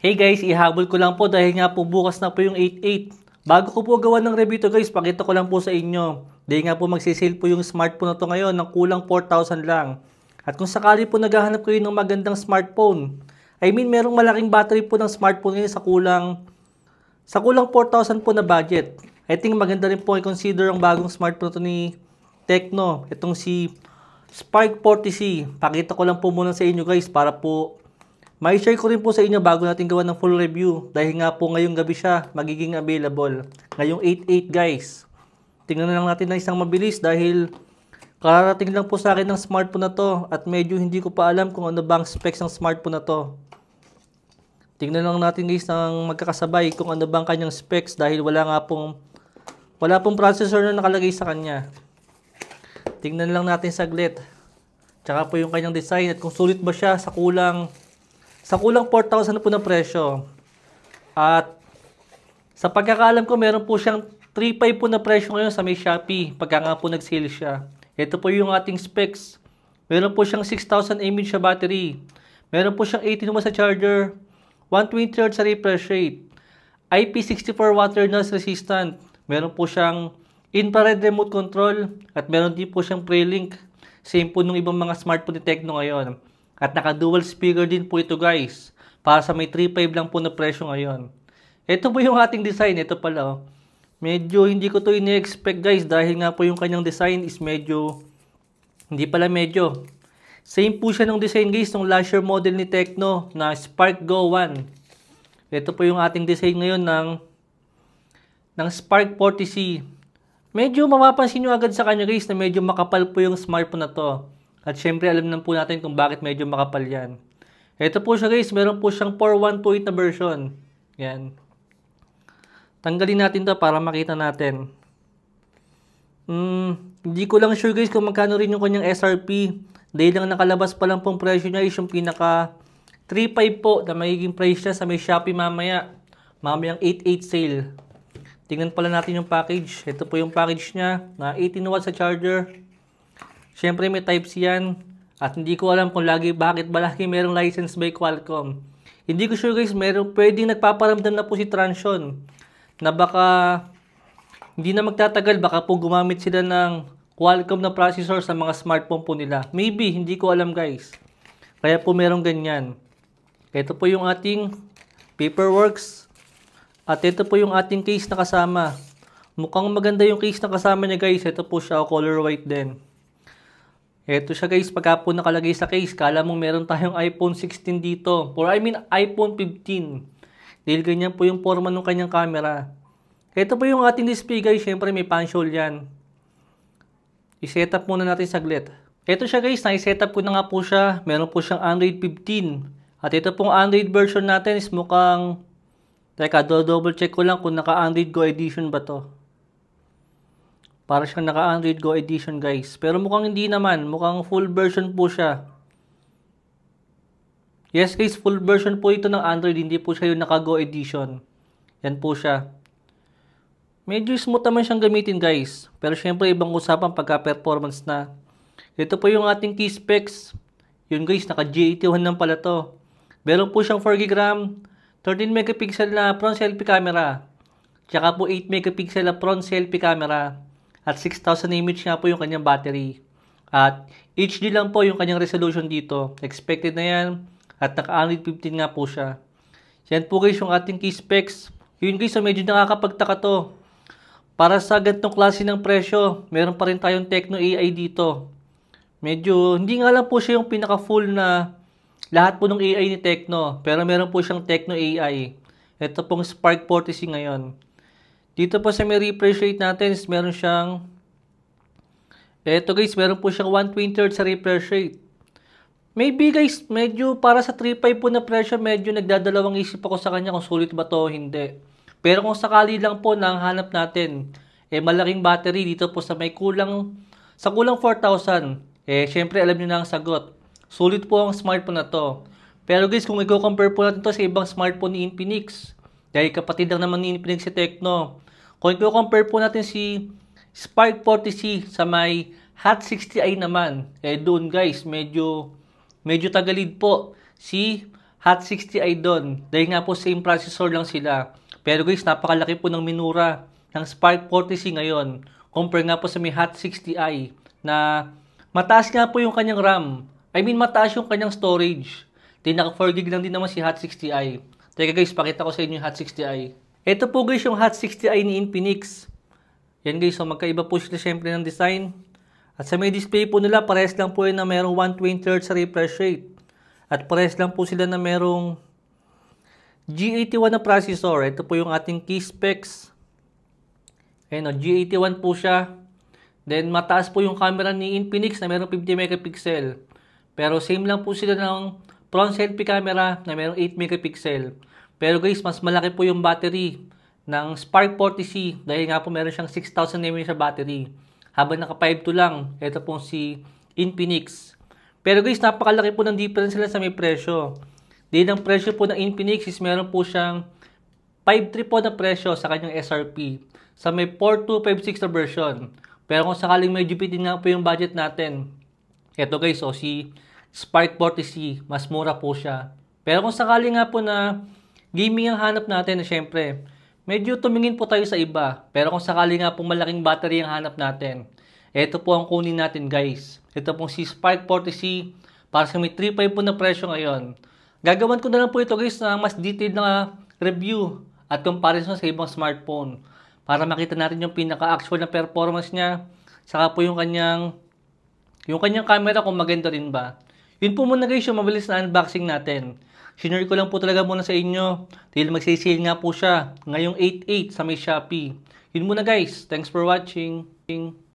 Hey guys, ihabol ko lang po dahil nga po bukas na po yung 8.8. Bago ko po gawa ng review to guys, pakita ko lang po sa inyo. Dahil nga po magsisale po yung smartphone na to ngayon ng kulang 4,000 lang. At kung sakali po naghahanap kayo ng magandang smartphone, merong malaking battery po ng smartphone ngayon sa kulang 4,000 po na budget. I think maganda rin po i-consider ang bagong smartphone to ni Tecno. Itong si Spark 40C. Pakita ko lang po muna sa inyo guys para po may share ko rin po sa inyo bago natin gawa ng full review dahil nga po ngayong gabi siya magiging available. Ngayong 8.8 guys. Tingnan na lang natin na isang mabilis dahil kararating lang po sa akin ng smartphone na to at medyo hindi ko pa alam kung ano bang specs ng smartphone na to. Tingnan lang natin guys ng magkakasabay kung ano bang kanyang specs dahil wala pong processor na nakalagay sa kanya. Tingnan lang natin saglit. Tsaka po yung kanyang design at kung sulit ba siya sa kulang 4,000 po na presyo. At sa pagkakaalam ko, meron po siyang 3,500 po na presyo ngayon sa may Shopee. Pagka nga po nag-sale siya. Ito po yung ating specs. Meron po siyang 6,000 mAh sa battery. Meron po siyang 18 watts sa charger. 120 Hz sa refresh rate. IP64 water noise resistant. Meron po siyang infrared remote control. At meron din po siyang pre-link. Same po nung ibang mga smartphone ni Tecno ngayon. At naka-dual speaker din po ito guys. Para sa may 3,500 lang po na presyo ngayon. Ito po yung ating design. Ito pala oh. Medyo hindi ko to ini-expect guys. Dahil nga po yung kanyang design is medyo same po siya ng design guys. Ng last year model ni Tecno na Spark Go 1. Ito po yung ating design ngayon ng Spark 40C. Medyo mapapansin nyo agad sa kanya guys na medyo makapal po yung smartphone na to. At syempre alam na po natin kung bakit medyo makapal yan. Ito po siya guys, meron po siyang 4128 na version. Yan. Tanggalin natin to para makita natin. Hindi ko lang sure guys kung magkano rin yung kanyang SRP. Dahil lang nakalabas pa lang pong presyo niya is yung pinaka 3,500 po na magiging price niya sa may Shopee mamaya. Mamayang 8.8 sale. Tingnan pala natin yung package. Ito po yung package niya na 18 watts sa charger. Siyempre may Type-C yan. At hindi ko alam kung bakit ba lagi merong license by Qualcomm. Hindi ko sure guys, pwedeng nagpaparamdam na po si Transsion. Na baka hindi na magtatagal, baka po gumamit sila ng Qualcomm na processor sa mga smartphone po nila. Maybe, hindi ko alam guys. Kaya po merong ganyan. Ito po yung ating paperworks. At ito po yung ating case na kasama. Mukhang maganda yung case na kasama niya guys. Ito po siya, color white din. Ito siya guys, pagka po nakalagay sa case, kala mo meron tayong iPhone 16 dito. Or iPhone 15. Dahil ganyan po yung forma ng kanyang camera. Ito po yung ating display guys, syempre may punch hole yan. I-set up muna natin saglit. Ito siya guys, na-set up ko na nga po siya. Meron po siyang Android 15. At ito pong Android version natin is mukhang... Teka, double check ko lang kung naka-Android Go Edition ba to. Para siyang naka-Android Go Edition guys. Pero mukhang hindi naman. Mukhang full version po siya. Yes guys, full version po ito ng Android. Hindi po siya yung naka-Go Edition. Yan po siya. Medyo smooth naman siyang gamitin guys. Pero syempre ibang usapan pagka-performance na. Ito po yung ating key specs. Yun guys, naka-G81 lang pala to. Meron po siyang 4GB RAM. 13 megapixel na front selfie camera. Tsaka po 8 megapixel na front selfie camera. At 6,000 mAh nga po yung kanyang battery. At HD lang po yung kanyang resolution dito. Expected na yan. At naka-Android 15 nga po siya. Yan po guys yung ating key specs. Yun guys, so medyo nakakapagtaka to. Para sa ganitong klase ng presyo, meron pa rin tayong Tecno AI dito. Medyo, hindi nga lang po siya yung pinaka-full na lahat po ng AI ni Tecno. Pero meron po siyang Tecno AI. Ito pong Spark 40C ngayon. Dito po sa may refresh rate natin is meron siyang meron po siyang 120 Hz sa refresh rate. Maybe guys, medyo para sa 3,500 po na presyo, medyo nagdadalawang isip ako sa kanya kung sulit ba to o hindi. Pero kung sakali lang po na ang hanap natin, malaking battery dito po sa kulang 4,000. Syempre alam niyo na ang sagot. Sulit po ang smartphone na to. Pero guys, kung i-compare po natin to sa ibang smartphone ni Infinix, dahil kapatid lang naman ni Infinix si Tecno. Kung i-compare po natin si Spark 40C sa may Hot 60i naman, doon guys, medyo tagalid po si Hot 60i doon. Dahil nga po same processor lang sila. Pero guys, napakalaki po ng minura ng Spark 40C ngayon. Compare nga po sa may Hot 60i na mataas nga po yung kanyang RAM. I mean, mataas yung kanyang storage. Di naka 4GB lang din naman si Hot 60i. Teka guys, pakita ko sa inyo yung Hot 60i. Ito po guys yung Hot 60i ni Infinix. Yan guys, so magkaiba po sila syempre ng design. At sa may display po nila, parehas lang po yun na merong 120Hz refresh rate. At parehas lang po sila na merong G81 na processor. Ito po yung ating key specs. Ayan o, G81 po siya. Then mataas po yung camera ni Infinix na merong 50 megapixel. Pero same lang po sila ng front selfie camera na merong 8 megapixel. Pero guys, mas malaki po yung battery ng Spark 40C dahil nga po meron siyang 6,000 mAh sa battery. Habang naka 5.2 lang, ito pong si Infinix. Pero guys, napakalaki po ng difference sila sa may presyo. Dahil ang presyo po ng Infinix is meron po siyang 5.3 po na presyo sa kanyang SRP. Sa may 4.256 na version. Pero kung sakaling medyo bitin nga po yung budget natin, ito guys, so si Spark 40C, mas mura po siya. Pero kung sakaling nga po na gaming ang hanap natin, na syempre, medyo tumingin po tayo sa iba. Pero kung sakali nga pong malaking battery ang hanap natin, ito po ang kunin natin guys. Ito pong si Spark 40C para sa may 3.5 po na presyo ngayon. Gagawan ko na lang po ito guys na mas detailed na review at comparison sa ibang smartphone. Para makita natin yung pinaka-actual na performance niya. Saka po yung kanyang camera kung maganda rin ba. Yun po muna guys yung mabilis na unboxing natin. Sinure ko lang po talaga muna sa inyo dahil magsisale nga po siya ngayong 8/8 sa may Shopee. Yun muna guys. Thanks for watching.